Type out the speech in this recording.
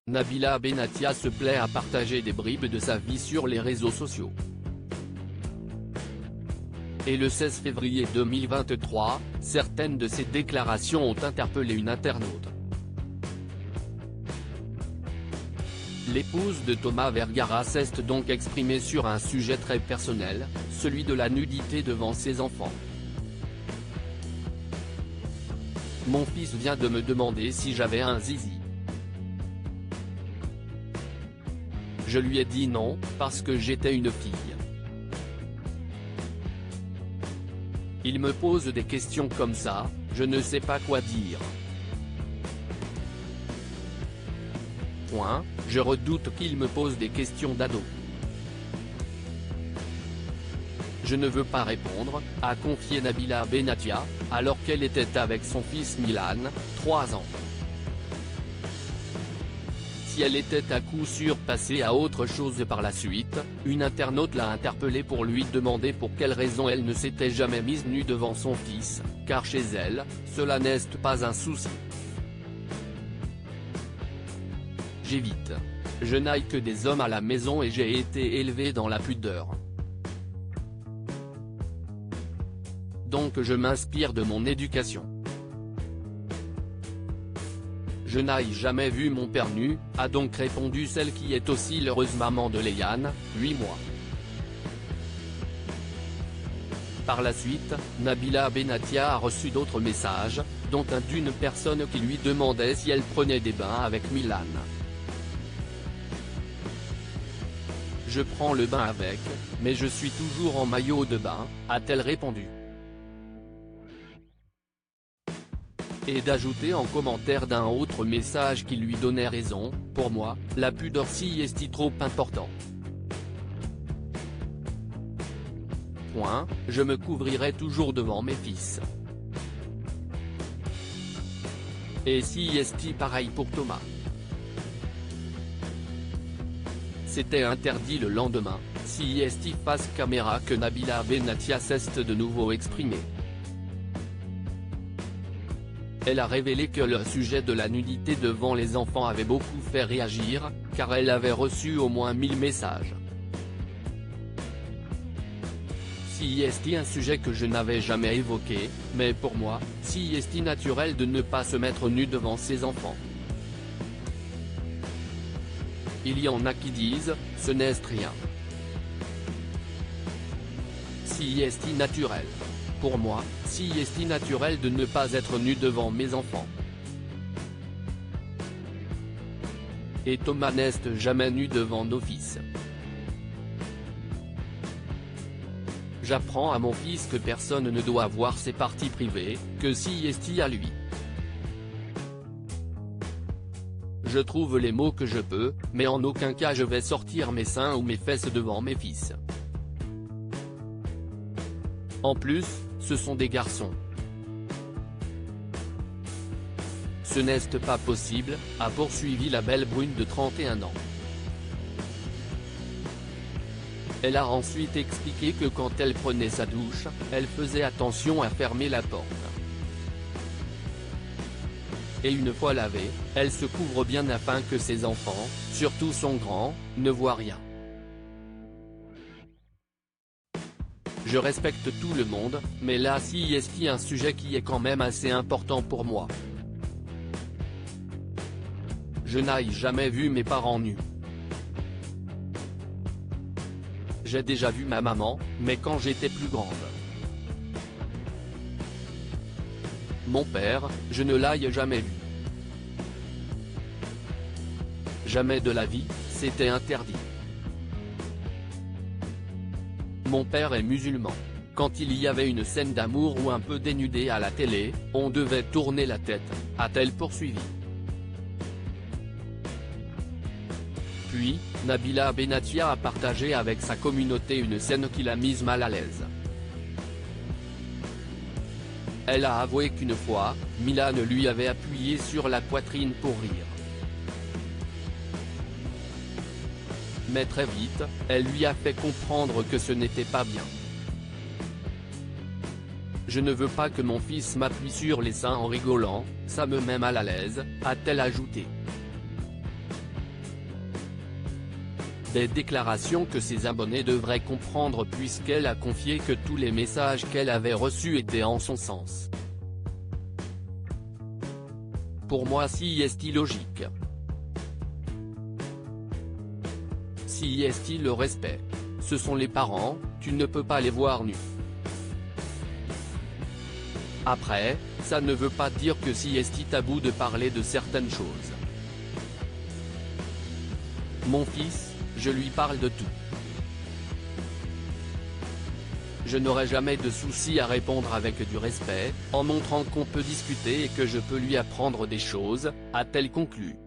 Nabila Benatia se plaît à partager des bribes de sa vie sur les réseaux sociaux. Et le 16 février 2023, certaines de ses déclarations ont interpellé une internaute. L'épouse de Thomas Vergara s'est donc exprimée sur un sujet très personnel, celui de la nudité devant ses enfants. Mon fils vient de me demander si j'avais un zizi. Je lui ai dit non, parce que j'étais une fille. Il me pose des questions comme ça, je ne sais pas quoi dire. Je redoute qu'il me pose des questions d'ado. Je ne veux pas répondre, a confié Nabila Benatia, alors qu'elle était avec son fils Milan, 3 ans. Si elle était à coup sûr passée à autre chose par la suite, une internaute l'a interpellée pour lui demander pour quelle raison elle ne s'était jamais mise nue devant son fils, car chez elle, cela n'est pas un souci. J'évite. Je n'aille que des hommes à la maison et j'ai été élevé dans la pudeur. Donc je m'inspire de mon éducation. Je n'aille jamais vu mon père nu, a donc répondu celle qui est aussi l'heureuse maman de Léane, 8 mois. Par la suite, Nabila Benatia a reçu d'autres messages, dont un d'une personne qui lui demandait si elle prenait des bains avec Milan. Je prends le bain avec, mais je suis toujours en maillot de bain, a-t-elle répondu. Et d'ajouter en commentaire d'un autre message qui lui donnait raison, pour moi, la pudeur si est trop important. Je me couvrirai toujours devant mes fils. Et si est pareil pour Thomas. C'était interdit le lendemain, si est face caméra que Nabila Benatia s'est de nouveau exprimée. Elle a révélé que le sujet de la nudité devant les enfants avait beaucoup fait réagir, car elle avait reçu au moins 1000 messages. Si est un sujet que je n'avais jamais évoqué, mais pour moi, si est naturel de ne pas se mettre nu devant ses enfants. Il y en a qui disent, ce n'est rien. Si est naturel. Pour moi, si est naturel de ne pas être nu devant mes enfants. Et Thomas n'est jamais nu devant nos fils. J'apprends à mon fils que personne ne doit voir ses parties privées, que si est à lui. Je trouve les mots que je peux, mais en aucun cas je vais sortir mes seins ou mes fesses devant mes fils. En plus, ce sont des garçons. Ce n'est pas possible, a poursuivi la belle brune de 31 ans. Elle a ensuite expliqué que quand elle prenait sa douche, elle faisait attention à fermer la porte. Et une fois lavée, elle se couvre bien afin que ses enfants, surtout son grand, ne voient rien. Je respecte tout le monde, mais là si est un sujet qui est quand même assez important pour moi. Je n'aille jamais vu mes parents nus. J'ai déjà vu ma maman, mais quand j'étais plus grande. Mon père, je ne l'aille jamais vu. Jamais de la vie, c'était interdit. Mon père est musulman. Quand il y avait une scène d'amour ou un peu dénudé à la télé, on devait tourner la tête, a-t-elle poursuivi. Puis, Nabila Benatia a partagé avec sa communauté une scène qui l'a mise mal à l'aise. Elle a avoué qu'une fois, Milan lui avait appuyé sur la poitrine pour rire. Mais très vite, elle lui a fait comprendre que ce n'était pas bien. Je ne veux pas que mon fils m'appuie sur les seins en rigolant, ça me met mal à l'aise, a-t-elle ajouté. Des déclarations que ses abonnés devraient comprendre puisqu'elle a confié que tous les messages qu'elle avait reçus étaient en son sens. Pour moi, si est-il logique. Si est-il le respect. Ce sont les parents, tu ne peux pas les voir nus. Après, ça ne veut pas dire que si est tabou de parler de certaines choses. Mon fils, je lui parle de tout. Je n'aurai jamais de souci à répondre avec du respect, en montrant qu'on peut discuter et que je peux lui apprendre des choses, a-t-elle conclu.